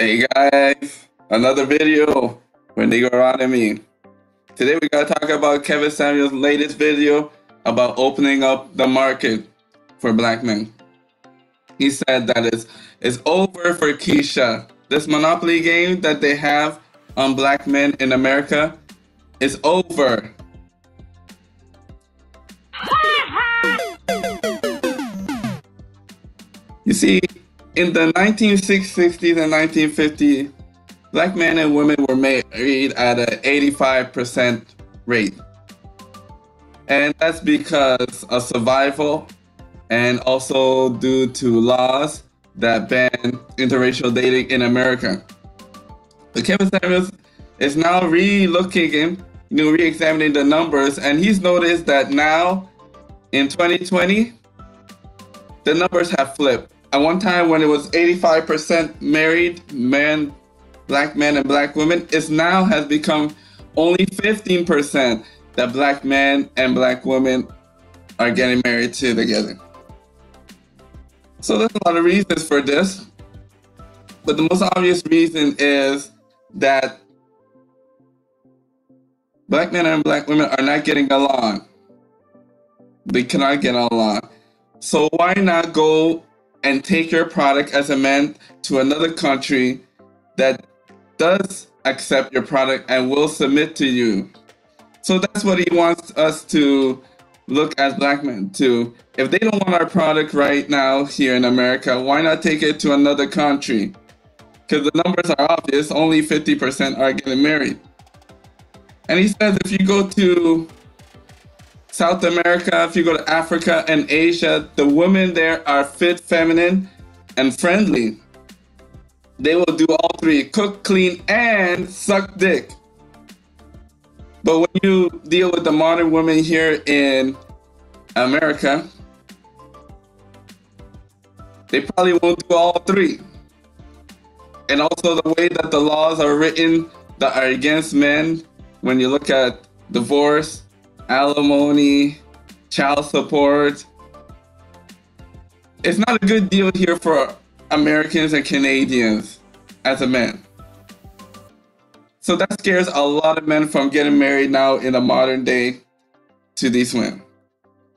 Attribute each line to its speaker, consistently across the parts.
Speaker 1: Hey guys, another video for Niggeronomy. Today we gotta talk about Kevin Samuels' latest video about opening up the market for black men. He said that it's over for Keisha. This monopoly game that they have on black men in America is over. You see, in the 1960s and 1950s, black men and women were married at an 85% rate. And that's because of survival and also due to laws that ban interracial dating in America. But Kevin Samuels is now re-examining the numbers, and he's noticed that now in 2020, the numbers have flipped. At one time when it was 85% married men, black men and black women, it now has become only 15% that black men and black women are getting married together. So there's a lot of reasons for this, but the most obvious reason is that black men and black women are not getting along. They cannot get along. So why not go and take your product as a man to another country that does accept your product and will submit to you? So that's what he wants us to look as black men to. If they don't want our product right now here in America, why not take it to another country? Because the numbers are obvious, only 50% are getting married. And he says if you go to South America, if you go to Africa and Asia, the women there are fit, feminine, and friendly. They will do all three: cook, clean, and suck dick. But when you deal with the modern women here in America, they probably won't do all three. And also the way that the laws are written that are against men, when you look at divorce, alimony, child support, it's not a good deal here for Americans and Canadians as a man. So that scares a lot of men from getting married now in the modern day to these women.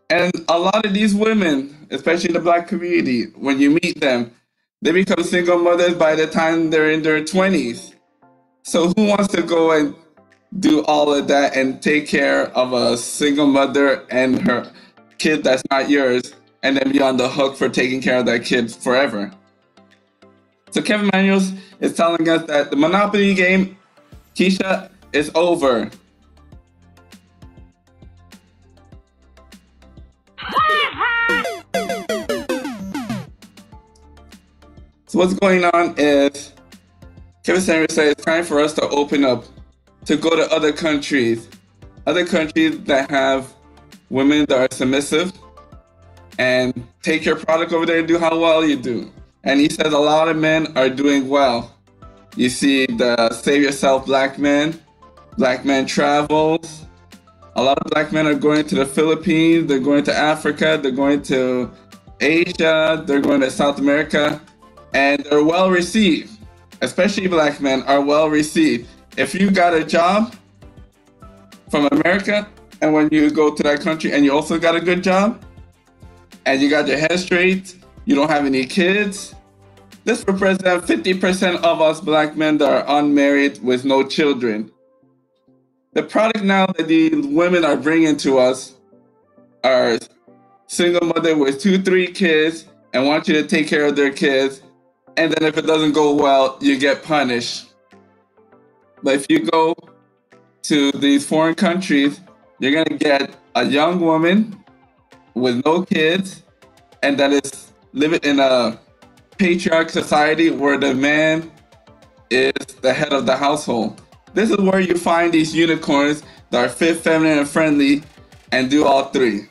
Speaker 1: And a lot of these women, especially in the black community, when you meet them, they become single mothers by the time they're in their 20s. So who wants to go and do all of that and take care of a single mother and her kid that's not yours, and then be on the hook for taking care of that kid forever? So Kevin Samuels is telling us that the monopoly game, Keisha, is over. So what's going on is Kevin Samuels says it's time for us to open up, to go to other countries that have women that are submissive, and take your product over there and do how well you do. And he says a lot of men are doing well. You see the Save Yourself Black Men Travels. A lot of black men are going to the Philippines, they're going to Africa, they're going to Asia, they're going to South America, and they're well received. Especially black men are well received. If you got a job from America, and when you go to that country and you also got a good job, and you got your head straight, you don't have any kids, this represents 50% of us black men that are unmarried with no children. The product now that the women are bringing to us are single mother with 2-3 kids and want you to take care of their kids, and then if it doesn't go well, you get punished. But if you go to these foreign countries, you're gonna get a young woman with no kids, and that is living in a patriarch society where the man is the head of the household. This is where you find these unicorns that are fit, feminine, and friendly, and do all three.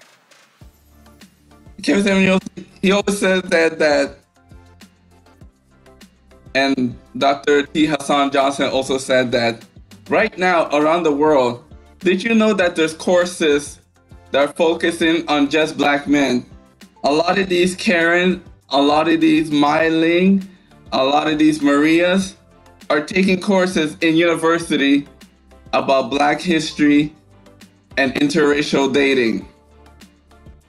Speaker 1: Kevin Samuels, he always says that, and Dr. T. Hassan Johnson also said that right now around the world, did you know that there's courses that are focusing on just black men? A lot of these Karen, a lot of these Myling, a lot of these Marias, are taking courses in university about Black history and interracial dating.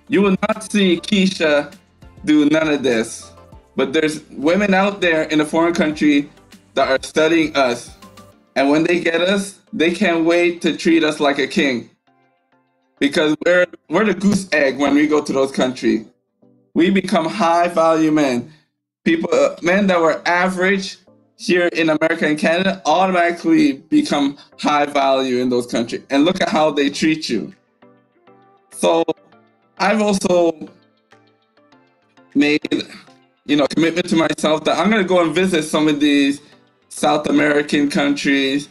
Speaker 1: You will not see Keisha do none of this, but there's women out there in a foreign country that are studying us, and when they get us, they can't wait to treat us like a king, because we're the goose egg when we go to those countries. We become high value men. Men that were average here in America and Canada automatically become high value in those countries. And look at how they treat you. So I've also made, commitment to myself that I'm going to go and visit some of these South American countries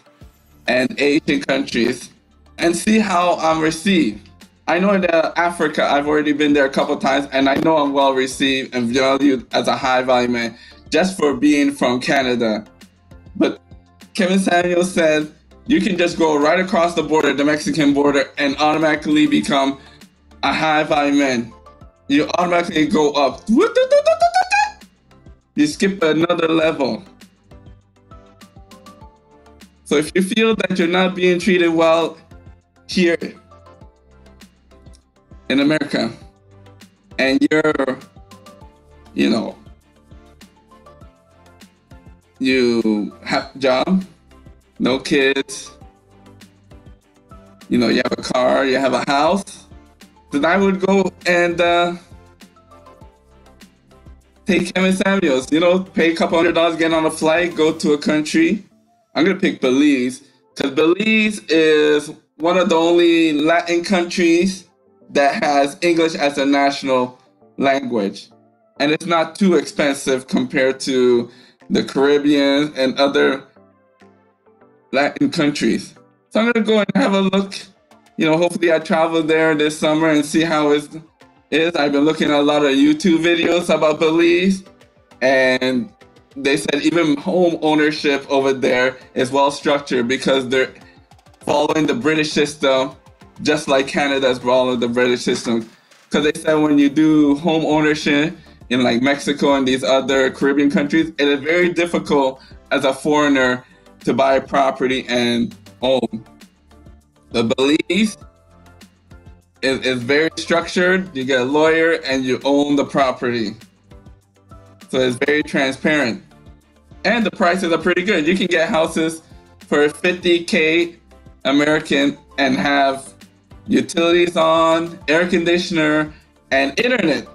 Speaker 1: and Asian countries and see how I'm received. I know in Africa, I've already been there a couple of times, and I know I'm well received and valued as a high value man just for being from Canada. But Kevin Samuels said you can just go right across the border, the Mexican border, and automatically become a high value man. You automatically go up. You skip another level. So if you feel that you're not being treated well here in America, and you're, you have a job, no kids, you have a car, you have a house, then I would go and take Kevin Samuels, pay a couple $100, get on a flight, go to a country. I'm going to pick Belize, because Belize is one of the only Latin countries that has English as a national language. And it's not too expensive compared to the Caribbean and other Latin countries. So I'm going to go and have a look. Hopefully I travel there this summer and see how it is. I've been looking at a lot of YouTube videos about Belize, and they said even home ownership over there is well structured because they're following the British system, just like Canada's following the British system. Because they said when you do home ownership in like Mexico and these other Caribbean countries, it is very difficult as a foreigner to buy a property and own. The Belize is very structured. You get a lawyer and you own the property. So it's very transparent. And the prices are pretty good. You can get houses for $50K American and have utilities on, air conditioner, and internet.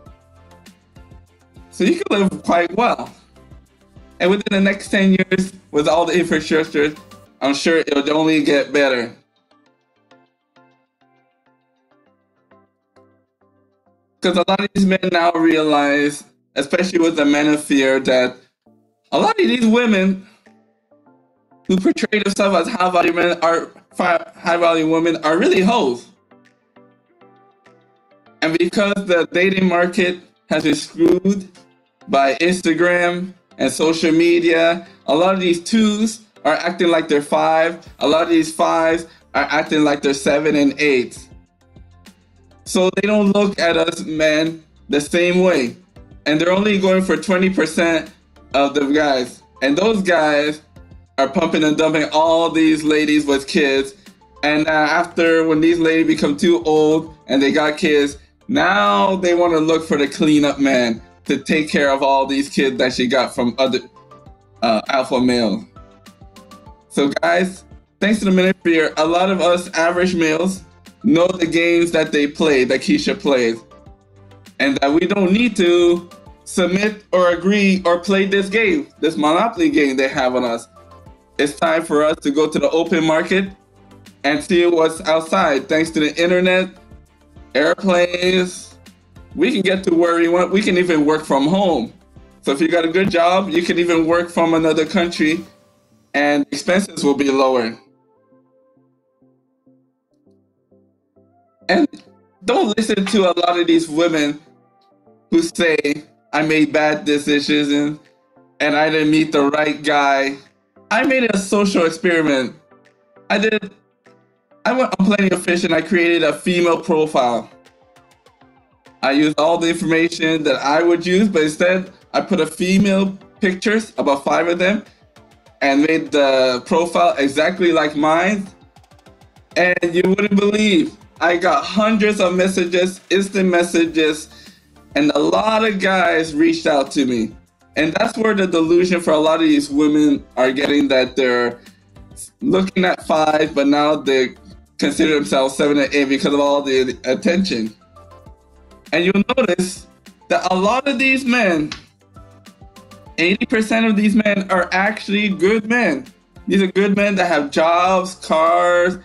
Speaker 1: So you can live quite well. And within the next 10 years, with all the infrastructure, I'm sure it'll only get better. Because a lot of these men now realize, especially with the manosphere, that a lot of these women who portray themselves as high-value men high-value women are really hoes. And because the dating market has been screwed by Instagram and social media, a lot of these twos are acting like they're five. A lot of these fives are acting like they're 7 and 8. So they don't look at us men the same way. And they're only going for 20% of the guys. And those guys are pumping and dumping all these ladies with kids. And after, when these ladies become too old and they got kids, now they want to look for the cleanup man to take care of all these kids that she got from other alpha males. So guys, thanks to the manosphere, a lot of us average males know the games that they play, that Keisha plays, and that we don't need to submit or agree or play this game, this monopoly game they have on us. It's time for us to go to the open market and see what's outside. Thanks to the internet, airplanes, we can get to where we want. We can even work from home. So if you got a good job, you can even work from another country and expenses will be lower. And don't listen to a lot of these women who say, I made bad decisions and I didn't meet the right guy. I made a social experiment. I went on Plenty of Fish and I created a female profile. I used all the information that I would use, but instead I put a female pictures, about 5 of them, and made the profile exactly like mine. And you wouldn't believe, I got hundreds of messages, instant messages, and a lot of guys reached out to me. And that's where the delusion for a lot of these women are getting, that they're looking at 5, but now they consider themselves 7 and 8 because of all the attention. And you'll notice that a lot of these men, 80% of these men are actually good men. These are good men that have jobs, cars,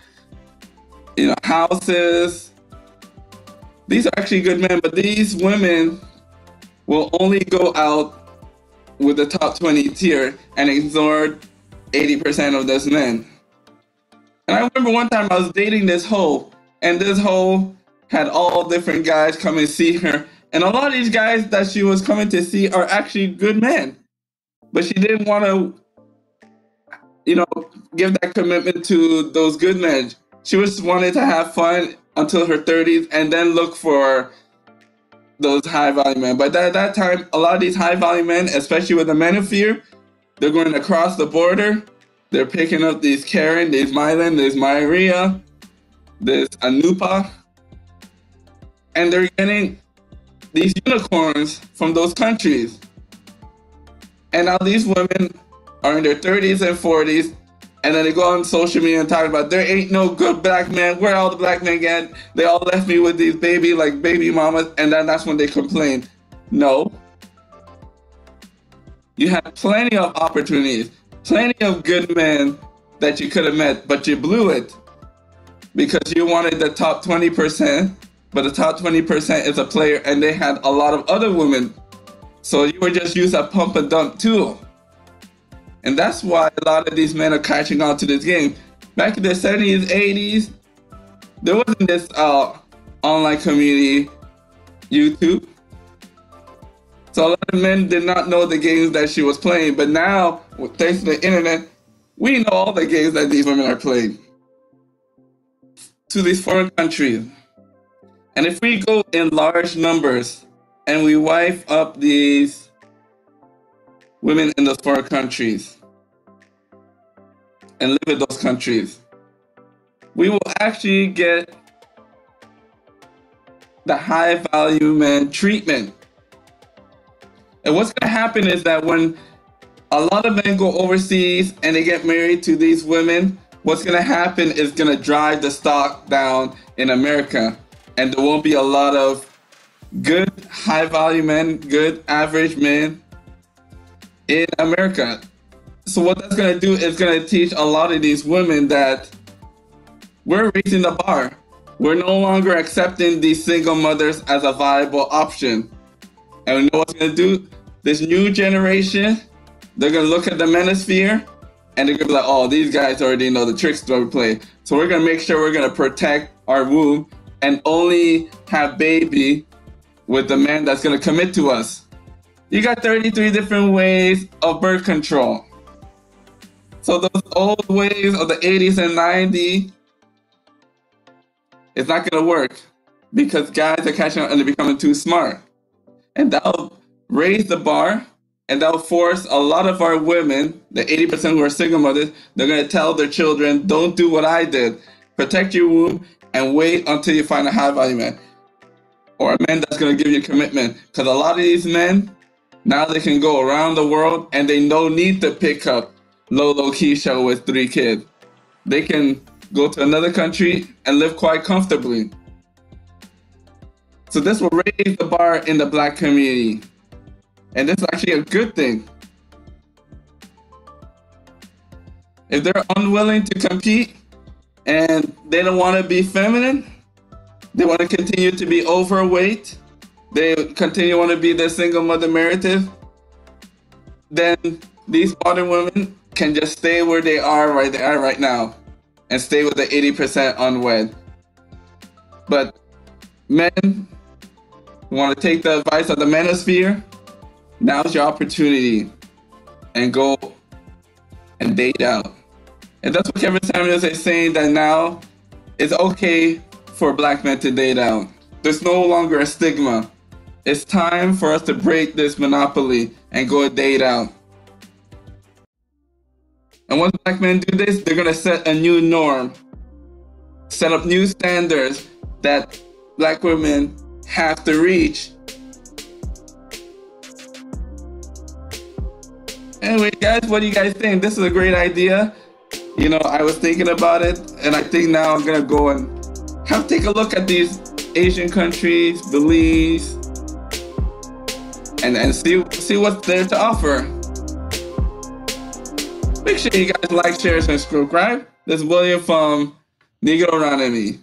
Speaker 1: houses. These are actually good men, but these women will only go out with the top 20 tier and ignore 80% of those men. And I remember one time I was dating this hoe, and this hoe had all different guys come and see her. And a lot of these guys that she was coming to see are actually good men. But she didn't want to, give that commitment to those good men. She just wanted to have fun until her 30s and then look for those high value men. But at that time, a lot of these high value men, especially with the Manosphere, they're going across the border. They're picking up these Karen, there's Mylan, there's Maria, there's Anupa. And they're getting these unicorns from those countries. And now these women are in their 30s and 40s, and then they go on social media and talk about, there ain't no good black men. Where all the black men at? They all left me with these baby mamas, and then that's when they complain. No. You had plenty of opportunities, plenty of good men that you could have met, but you blew it because you wanted the top 20%, but the top 20% is a player, and they had a lot of other women. So you were just used a pump and dump tool. And that's why a lot of these men are catching on to this game. Back in the 70s, 80s, there wasn't this online community, YouTube. So a lot of men did not know the games that she was playing. But now, thanks to the internet, we know all the games that these women are playing to these foreign countries. And if we go in large numbers and we wipe up these women in those foreign countries and live in those countries, we will actually get the high value man treatment. And what's going to happen is that when a lot of men go overseas and they get married to these women, what's going to happen is going to drive the stock down in America. And there won't be a lot of good high value men, good average men in America. So what that's going to do is going to teach a lot of these women that we're raising the bar. We're no longer accepting these single mothers as a viable option. And we know what's going to do? This new generation, they're going to look at the Manosphere and they're going to be like, oh, these guys already know the tricks that we play. So we're going to make sure we're going to protect our womb and only have baby with the man that's going to commit to us. You got 33 different ways of birth control. So those old ways of the 80s and 90s, it's not going to work because guys are catching up and they're becoming too smart. And that'll raise the bar, and that'll force a lot of our women, the 80% who are single mothers, they're going to tell their children, don't do what I did. Protect your womb and wait until you find a high value man or a man that's going to give you commitment. Because a lot of these men, now they can go around the world and they don't need to pick up Lolo Keisha with 3 kids. They can go to another country and live quite comfortably. So this will raise the bar in the black community. And this is actually a good thing. If they're unwilling to compete and they don't want to be feminine, they want to continue to be overweight, they continue to want to be the single mother narrative, then these modern women can just stay where they are right now and stay with the 80% unwed. But men who want to take the advice of the Manosphere, now's your opportunity and go and date out. And that's what Kevin Samuels is saying, that now it's okay for black men to date out. There's no longer a stigma. It's time for us to break this monopoly and go date out. And once black men do this, they're gonna set a new norm, set up new standards that black women have to reach. Anyway, guys, what do you guys think? This is a great idea. You know, I was thinking about it, and I think now I'm gonna go and take a look at these Asian countries, Belize, and see what's there to offer. Make sure you guys like, share, and subscribe. This is William from Negro Ranami.